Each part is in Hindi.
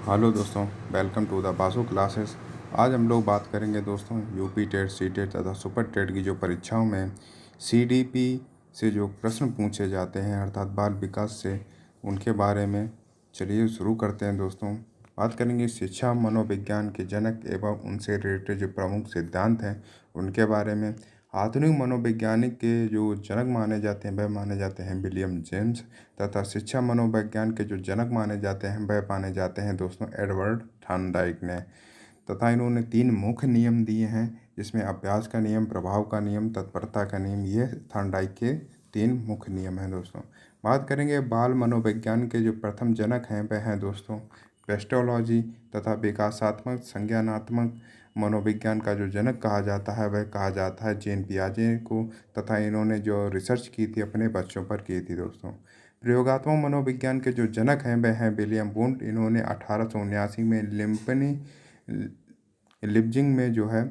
हेलो दोस्तों, welcome to the Basu classes. आज हम लोग बात करेंगे दोस्तों यूपी टेट, सी टेट तथा सुपर टेट की जो परीक्षाओं में सीडीपी से जो प्रश्न पूछे जाते हैं अर्थात बाल विकास से, उनके बारे में। चलिए शुरू करते हैं दोस्तों। बात करेंगे शिक्षा मनोविज्ञान के जनक एवं उनसे रिलेटेड जो प्रमुख सिद्धांत हैं उनके बारे में। आधुनिक मनोवैज्ञानिक के जो जनक माने जाते हैं वह माने जाते हैं विलियम जेम्स, तथा शिक्षा मनोविज्ञान के जो जनक माने जाते हैं वह माने जाते हैं दोस्तों एडवर्ड थॉर्नडाइक ने। तथा इन्होंने 3 मुख्य नियम दिए हैं, जिसमें अभ्यास का नियम, प्रभाव का नियम, तत्परता का नियम। ये थॉर्नडाइक के 3 मुख्य नियम हैं दोस्तों। बात करेंगे बाल मनोविज्ञान के जो प्रथम जनक हैं वह हैं दोस्तों पेस्टोलॉजी तथा विकासात्मक संज्ञानात्मक मनोविज्ञान का जो जनक कहा जाता है वह कहा जाता है जीन पियाजे को। तथा इन्होंने जो रिसर्च की थी अपने बच्चों पर की थी दोस्तों। प्रयोगात्मक मनोविज्ञान के जो जनक हैं वह हैं विलियम वुंड। इन्होंने 1879 में लिप्जिंग में जो है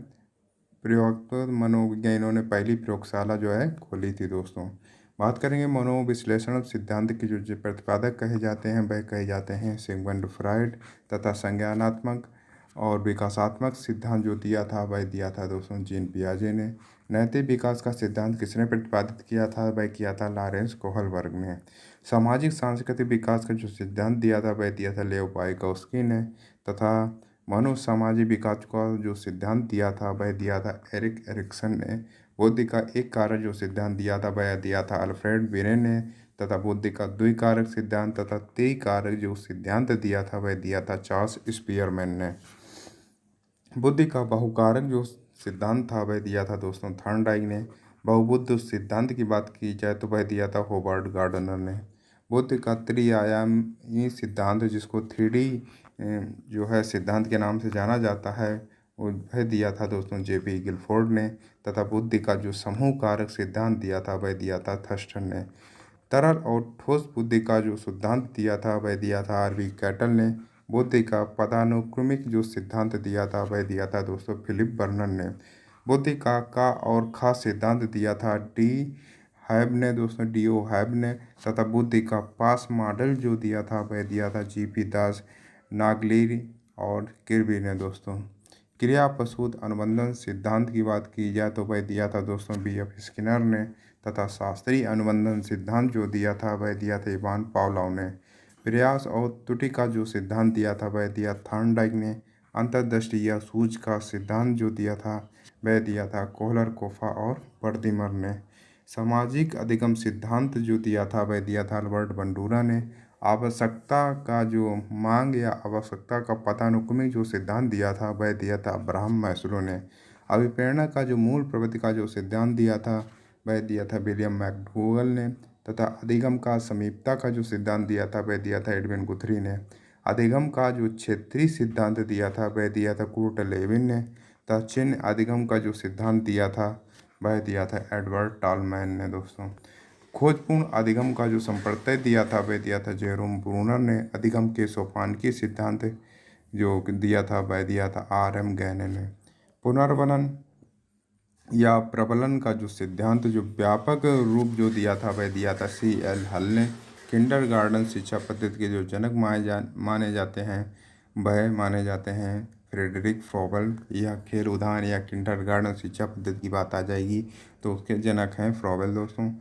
प्रयोगात्मक मनोविज्ञान, इन्होंने पहली प्रयोगशाला जो है खोली थी दोस्तों। बात करेंगे मनोविश्लेषण सिद्धांत के जो प्रतिपादक कहे जाते हैं वह कहे जाते हैं सिगमंड फ्राइड। तथा संज्ञानात्मक और विकासात्मक सिद्धांत जो दिया था वह दिया था दोस्तों जीन पियाजे ने। नैतिक विकास का सिद्धांत किसने प्रतिपादित किया था? वह किया था लॉरेंस कोहलबर्ग ने। सामाजिक सांस्कृतिक विकास का जो सिद्धांत दिया था वह दिया था लेव वाइगोस्की ने। तथा मानव सामाजिक विकास का जो सिद्धांत दिया था वह दिया था एरिक एरिक्सन ने। बुद्धि का एक कारक जो सिद्धांत दिया था वह दिया था अल्फ्रेड बिने ने। तथा बुद्धि का द्विकारक सिद्धांत तथा त्रिकारक जो सिद्धांत दिया था वह दिया था चार्ल्स स्पीयरमैन ने। बुद्धि का बहुकारक जो सिद्धांत था वह दिया था दोस्तों थॉर्नडाइक ने। बहुबुद्ध सिद्धांत की बात की जाए तो वह दिया था होवर्ड गार्डनर ने। बुद्धि का त्रिआयामी सिद्धांत, जिसको 3D जो है सिद्धांत के नाम से जाना जाता है, वह दिया था दोस्तों जेपी गिलफोर्ड ने। तथा बुद्धि का जो समूह कारक सिद्धांत दिया था वह दिया था थर्स्टन ने। तरल और ठोस बुद्धि का जो सिद्धांत दिया था वह दिया था आरवी कैटल ने। बुद्धि का पदानुक्रमिक जो सिद्धांत दिया था वह दिया था दोस्तों फिलिप बर्नर ने। बुद्धि का और खा सिद्धांत दिया था डी हैब ने दोस्तों, डी.ओ. हैब ने। तथा बुद्धि का पास मॉडल जो दिया था वह दिया था जी.पी. दास, नागलिरी और किर्बी ने दोस्तों। क्रिया प्रसूत अनुबंधन सिद्धांत की बात की जाए तो वह दिया था दोस्तों बी.एफ. स्किनर ने। तथा शास्त्रीय अनुबंधन सिद्धांत जो दिया था वह दिया था इवान पावलोव ने। प्रयास और त्रुटि का जो सिद्धांत दिया था वह दिया थॉर्नडाइक ने। अंतर्दृष्टि या सूझ का सिद्धांत जो दिया था वह दिया था कोहलर, कोफा और वर्दिमर ने। सामाजिक अधिगम सिद्धांत जो दिया था वह दिया था अल्बर्ट बंडूरा ने। आवश्यकता का जो मांग या आवश्यकता का पदानुक्रमिक जो सिद्धांत दिया था वह दिया था अब्राहम मैस्लो ने। अभिप्रेरणा का जो मूल प्रवृत्ति का जो सिद्धांत दिया था वह दिया था विलियम मैकडूगल ने। तथा अधिगम का समीपता का जो सिद्धांत दिया था वह दिया था एडविन गुथरी ने। अधिगम का जो क्षेत्रीय सिद्धांत दिया था वह दिया था कुर्ट लेविन ने। तथा चिन्ह अधिगम का जो सिद्धांत दिया था वह दिया था एडवर्ड टॉलमैन ने दोस्तों। खोजपूर्ण अधिगम का जो संप्रत्यय दिया था वह दिया था जेरोम ब्रूनर ने। अधिगम के सोपानकी सिद्धांत जो दिया था वह दिया था R.M. गैने ने। पुनर्वलन या प्रबलन का जो सिद्धांत जो व्यापक रूप जो दिया था वह दिया था C.L. हल ने। किंडरगार्टन शिक्षा पद्धति के जो जनक माने जाते हैं वह माने जाते हैं फ्रेडरिक फ्रॉबल। यह खेल उदाहरण या किंडरगार्टन शिक्षा पद्धति की बात आ जाएगी तो उसके जनक हैं फ्रॉबल दोस्तों।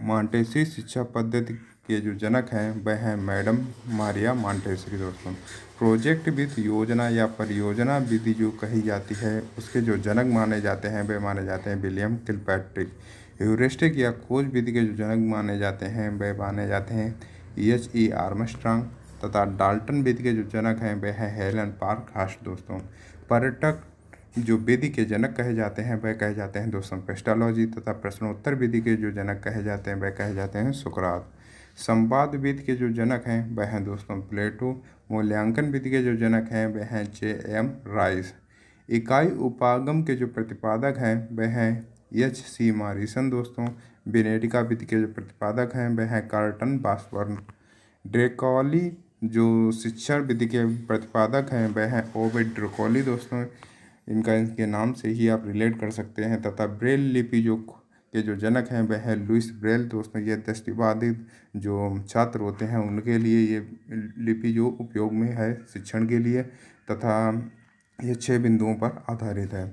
मॉन्टेसरी शिक्षा पद्धति के जो जनक हैं वह हैं मैडम मारिया मॉन्टेसरी दोस्तों। प्रोजेक्ट विथ योजना या परियोजना विधि जो कही जाती है उसके जो जनक माने जाते हैं वे माने जाते हैं विलियम किलपैट्रिक। ह्यूरिस्टिक या खोज विधि के जो जनक माने जाते हैं वे माने जाते हैं E.H.E. आर्मस्ट्रांग। तथा डाल्टन विधि के जो जनक हैं वे हैं हेलन पार्कहास्ट दोस्तों। पर्यटक जो विधि के जनक कहे जाते हैं वह कहे जाते हैं दोस्तों पेस्टोलॉजी। तथा प्रश्नोत्तर विधि के जो जनक कहे जाते हैं वह कहे जाते हैं सुकरात। संवाद विधि के जो जनक हैं वह हैं दोस्तों प्लेटो। मूल्यांकन विधि के जो जनक हैं वह हैं J.M. राइस। इकाई उपागम के जो प्रतिपादक हैं वह हैं H.C. मॉरिसन दोस्तों। विनेटिका विधि के जो प्रतिपादक हैं वह हैं कार्लटन बासबर्न। ड्रेकौली जो शिक्षण विधि के प्रतिपादक हैं वह हैं ओविड ड्रेकौली दोस्तों। इनके नाम से ही आप रिलेट कर सकते हैं। तथा ब्रेल लिपि जो के जो जनक हैं वह है लुइस ब्रेल दोस्तों। ये दृष्टिबाधित जो छात्र होते हैं उनके लिए ये लिपि जो उपयोग में है शिक्षण के लिए, तथा ये 6 बिंदुओं पर आधारित है।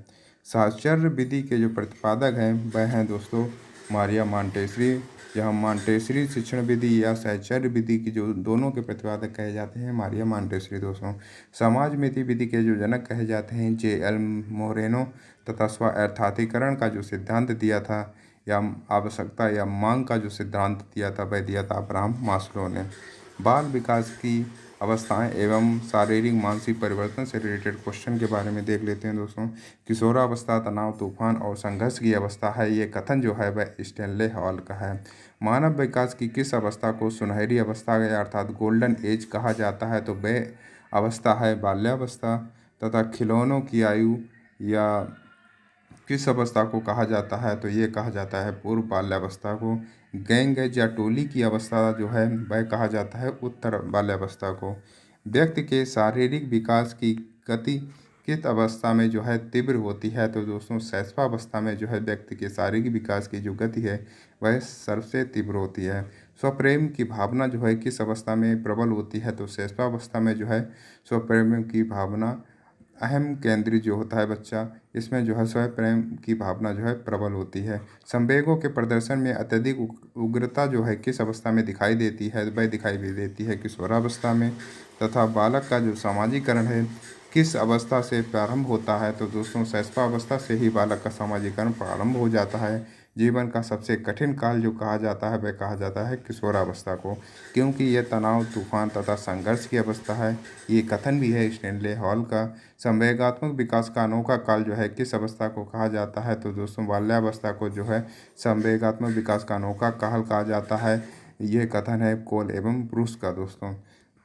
साक्षर विधि के जो प्रतिपादक हैं वह हैं दोस्तों मारिया मॉन्टेसरी। यहाँ मॉन्टेसरी शिक्षण विधि या साक्षर विधि की जो दोनों के प्रतिपादक कहे जाते हैं मारिया मॉन्टेसरी दोस्तों। समाज नीति विधि के जो जनक कहे जाते हैं J.L. मोरेनो, तथा स्व अर्थाधिकरण का जो सिद्धांत दिया था या आवश्यकता या मांग का जो सिद्धांत दिया था वह दिया था अब्राहम मास्लो ने। बाल विकास की अवस्थाएं एवं शारीरिक मानसिक परिवर्तन से रिलेटेड क्वेश्चन के बारे में देख लेते हैं दोस्तों। किशोरावस्था तनाव, तूफान और संघर्ष की अवस्था है, ये कथन जो है वह स्टैनले हॉल का है। मानव विकास की किस अवस्था को सुनहरी अवस्था या अर्थात गोल्डन एज कहा जाता है, तो वह अवस्था है बाल्यावस्था। तथा खिलौनों की आयु या किस अवस्था को कहा जाता है, तो ये कहा जाता है पूर्व बाल्यावस्था को। गैंग या टोली की अवस्था जो है वह कहा जाता है उत्तर बाल्यावस्था को। व्यक्ति के शारीरिक विकास की गति किस अवस्था में जो है तीव्र होती है, तो दोस्तों शैशवावस्था में जो है व्यक्ति के शारीरिक विकास की जो गति है वह सबसे तीव्र होती है। स्वप्रेम की भावना जो है किस अवस्था में प्रबल होती है, तो शैशवावस्था में जो है स्वप्रेम की भावना अहम केंद्रीय जो होता है बच्चा, इसमें जो है स्वयं प्रेम की भावना जो है प्रबल होती है। संवेगों के प्रदर्शन में अत्यधिक उग्रता जो है किस अवस्था में दिखाई देती है, वह दिखाई देती है किशोरावस्था में। तथा बालक का जो सामाजिकरण है किस अवस्था से प्रारंभ होता है, तो दोस्तों शैशवावस्था से ही बालक का सामाजिकरण प्रारंभ हो जाता है। जीवन का सबसे कठिन काल जो कहा जाता है वह कहा जाता है किशोरावस्था को, क्योंकि यह तनाव, तूफान तथा संघर्ष की अवस्था है। ये कथन भी है स्टैनले हॉल का। संवेगात्मक विकास का अनोखा काल जो है किस अवस्था को कहा जाता है, तो दोस्तों बाल्यावस्था को जो है संवेगात्मक विकास का अनोखा काल कहा जाता है। ये कथन है कोल एवं ब्रूस का दोस्तों।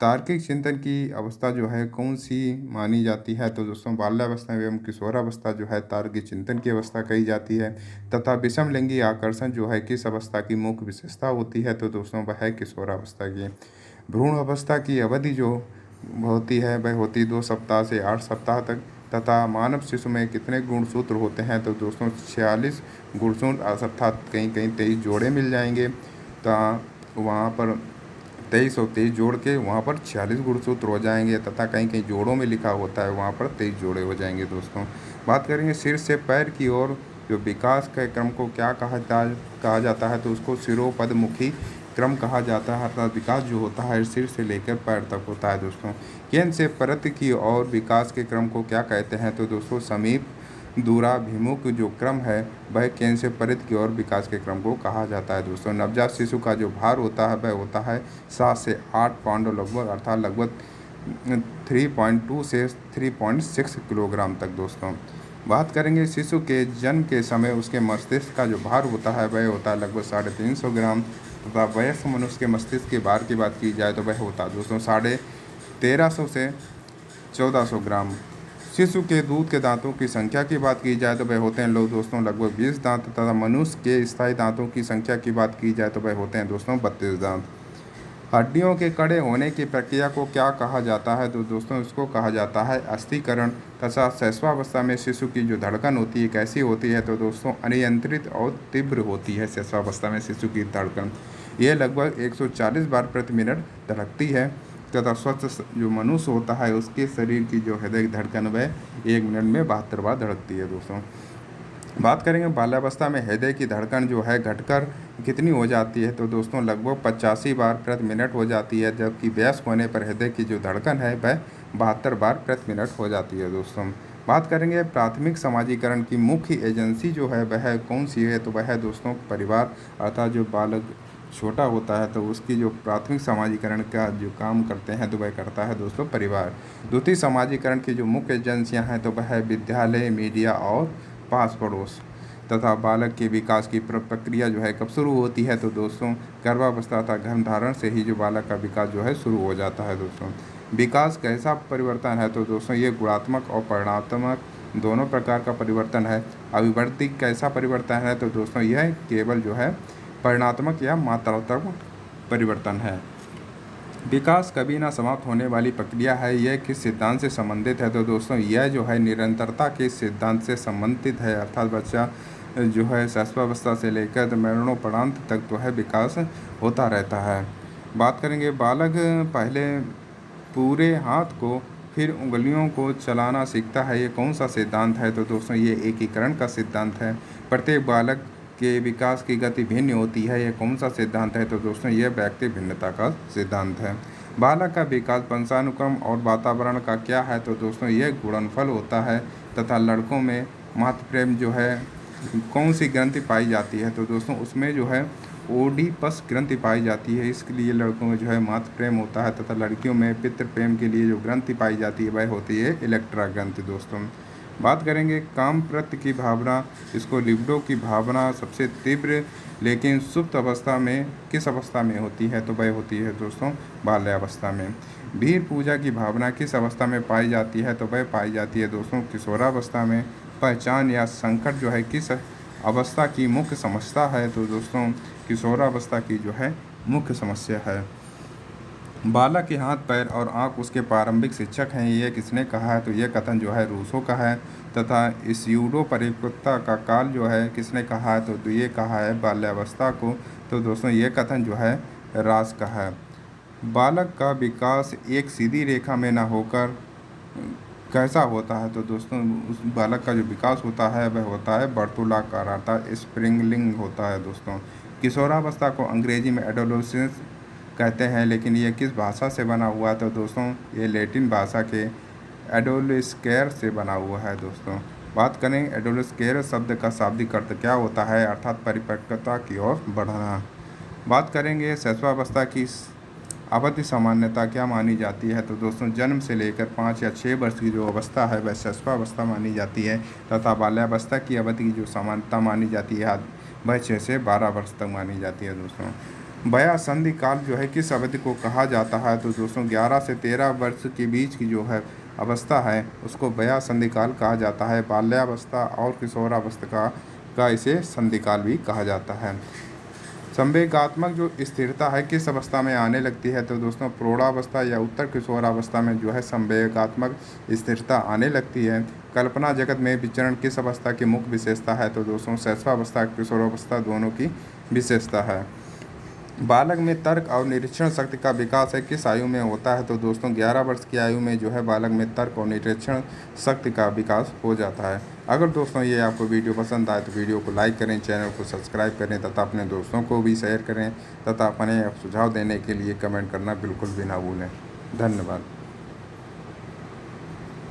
तार्किक चिंतन की अवस्था जो है कौन सी मानी जाती है, तो दोस्तों बाल्यावस्था एवं किशोरावस्था जो है तार्किक चिंतन की अवस्था कही जाती है। तथा विषम लिंगी आकर्षण जो है किस अवस्था की मुख्य विशेषता होती है, तो दोस्तों वह है किशोरावस्था की। भ्रूण अवस्था की अवधि जो होती है वह होती 2 सप्ताह से 8 सप्ताह तक। तथा मानव शिशु में कितने गुणसूत्र होते हैं, तो दोस्तों 46 गुणसूत्र अर्थात कहीं कहीं 23 जोड़े मिल जाएंगे। तो वहाँ पर 23 और 23 जोड़ के वहाँ पर 46 गुणसूत्र हो जाएंगे, तथा कहीं कहीं जोड़ों में लिखा होता है वहाँ पर 23 जोड़े हो जाएंगे दोस्तों। बात करेंगे सिर से पैर की ओर जो विकास के क्रम को क्या कहा जाता है, तो उसको सिरोपदमुखी क्रम कहा जाता है, अर्थात विकास जो होता है सिर से लेकर पैर तक होता है दोस्तों। केंद्र से परत की ओर विकास के क्रम को क्या कहते हैं, तो दोस्तों समीप दूराभिमुख जो क्रम है वह केंद्र से परिध की ओर विकास के क्रम को कहा जाता है दोस्तों। नवजात शिशु का जो भार होता है वह होता है 7 से 8 पाउंड लगभग, अर्थात लगभग 3.2 से 3.6 किलोग्राम तक दोस्तों। बात करेंगे शिशु के जन्म के समय उसके मस्तिष्क का जो भार होता है वह होता है लगभग 350 ग्राम। तथा वयस्क मनुष्य के मस्तिष्क के भार की बात की जाए तो वह होता है दोस्तों 1350 से 1400 ग्राम। शिशु के दूध के दांतों की संख्या की बात की जाए तो वह होते हैं दोस्तों लगभग 20 दांत। तथा मनुष्य के स्थायी दांतों की संख्या की बात की जाए तो वह होते हैं दोस्तों 32 दांत। हड्डियों के कड़े होने की प्रक्रिया को क्या कहा जाता है, तो दोस्तों इसको कहा जाता है अस्थिकरण। तथा शैशवावस्था में शिशु की जो धड़कन होती है कैसी होती है, तो दोस्तों अनियंत्रित और तीव्र होती है शैशवावस्था में शिशु की धड़कन। यह लगभग 140 बार प्रति मिनट धड़कती है। तथा स्वस्थ जो मनुष्य होता है उसके शरीर की जो हृदय की धड़कन वह 1 मिनट में 72 बार धड़कती है दोस्तों। बात करेंगे बाल्यावस्था में हृदय की धड़कन जो है घटकर कितनी हो जाती है, तो दोस्तों लगभग 85 बार प्रति मिनट हो जाती है, जबकि वयस्क होने पर हृदय की जो धड़कन है वह 72 बार प्रति मिनट हो जाती है दोस्तों। बात करेंगे प्राथमिक समाजीकरण की मुख्य एजेंसी जो है वह कौन सी है, तो वह है दोस्तों परिवार। अर्थात जो बालक छोटा होता है तो उसकी जो प्राथमिक समाजीकरण का जो काम करते हैं तो वह करता है दोस्तों परिवार। द्वितीय समाजीकरण की जो मुख्य एजेंसियां हैं तो वह है विद्यालय, मीडिया और पास पड़ोस। तथा बालक के विकास की प्रक्रिया जो है कब शुरू होती है, तो दोस्तों गर्भावस्था तथा गर्भधारण से ही जो बालक का विकास जो है शुरू हो जाता है दोस्तों। विकास कैसा परिवर्तन है, तो दोस्तों ये गुणात्मक और परिणात्मक दोनों प्रकार का परिवर्तन है। अभिवृद्धि कैसा परिवर्तन है, तो दोस्तों यह केवल जो है परिणात्मक या मात्रात्मक परिवर्तन है। विकास कभी ना समाप्त होने वाली प्रक्रिया है। यह किस सिद्धांत से संबंधित है, तो दोस्तों यह जो है निरंतरता के सिद्धांत से संबंधित है। अर्थात बच्चा जो है शैशवावस्था से लेकर मरणोपरांत तक जो है विकास होता रहता है। बात करेंगे बालक पहले पूरे हाथ को फिर उंगलियों को चलाना सीखता है, ये कौन सा सिद्धांत है? तो दोस्तों ये एकीकरण का सिद्धांत है। प्रत्येक बालक के विकास की गति भिन्न होती है, ये कौन सा सिद्धांत है? तो दोस्तों ये व्यक्ति भिन्नता का सिद्धांत है। बालक का विकास वंशानुक्रम और वातावरण का क्या है? तो दोस्तों ये गुणनफल होता है। तथा लड़कों में मातृ प्रेम जो है कौन सी ग्रंथि पाई जाती है? तो दोस्तों उसमें जो है ओडीपस ग्रंथि पाई जाती है, इसके लिए लड़कों में जो है मातृ प्रेम होता है। तथा लड़कियों में पितृ प्रेम के लिए जो ग्रंथि पाई जाती है वह होती है इलेक्ट्रा ग्रंथि। दोस्तों बात करेंगे काम प्रत्य की भावना, इसको लिबिडो की भावना सबसे तीव्र लेकिन सुप्त अवस्था में किस अवस्था में होती है? तो वह होती है दोस्तों बाल्यावस्था में। वीर पूजा की भावना किस अवस्था में पाई जाती है? तो वह पाई जाती है दोस्तों किशोरावस्था में। पहचान या संकट जो है किस अवस्था की मुख्य समस्या है? तो दोस्तों किशोरावस्था की जो है मुख्य समस्या है। बालक के हाथ पैर और आँख उसके प्रारंभिक शिक्षक हैं, ये किसने कहा है? तो ये कथन जो है रूसो का है। तथा इस यूडो परिपक्वता का काल जो है किसने कहा है? तो ये कहा है बाल्यावस्था को। तो दोस्तों ये कथन जो है रास का है। बालक का विकास एक सीधी रेखा में न होकर कैसा होता है? तो दोस्तों उस बालक का जो विकास होता है वह होता है वर्तुलाकार, अर्थात स्प्रिंगलिंग होता है। दोस्तों किशोरावस्था को अंग्रेजी में एडोलेसेंस कहते हैं, लेकिन ये किस भाषा से बना हुआ है? तो दोस्तों ये लैटिन भाषा के एडोलिस्केर से बना हुआ है। दोस्तों बात करें एडोलिस्केर शब्द का शाब्दिक अर्थ क्या होता है? अर्थात परिपक्वता की ओर बढ़ना। बात करेंगे शैशवावस्था की अवधि सामान्यता क्या मानी जाती है? तो दोस्तों जन्म से लेकर 5 या 6 वर्ष की जो अवस्था है वह शैशवावस्था मानी जाती है। तथा बाल्यावस्था की अवधि की जो सामान्यता मानी जाती है वह 6 से 12 वर्ष तक मानी जाती है। दोस्तों बया संधि काल जो है किस अवधि को कहा जाता है? तो दोस्तों 11 से 13 वर्ष के बीच की जो है अवस्था है उसको बया संधि काल कहा जाता है। बाल्यावस्था और किशोरावस्था का इसे संधि काल भी कहा जाता है। संवेगात्मक जो स्थिरता है किस अवस्था में आने लगती है? तो दोस्तों प्रौढ़ावस्था या उत्तर किशोरावस्था में जो है संवेगात्मक स्थिरता आने लगती है। कल्पना जगत में विचरण किस अवस्था की मुख्य विशेषता है? तो दोस्तों शैशवावस्था किशोरावस्था दोनों की विशेषता है। बालक में तर्क और निरीक्षण शक्ति का विकास है किस आयु में होता है? तो दोस्तों 11 वर्ष की आयु में जो है बालक में तर्क और निरीक्षण शक्ति का विकास हो जाता है। अगर दोस्तों ये आपको वीडियो पसंद आए तो वीडियो को लाइक करें, चैनल को सब्सक्राइब करें तथा अपने दोस्तों को भी शेयर करें तथा अपने सुझाव देने के लिए कमेंट करना बिल्कुल भी ना भूलें। धन्यवाद।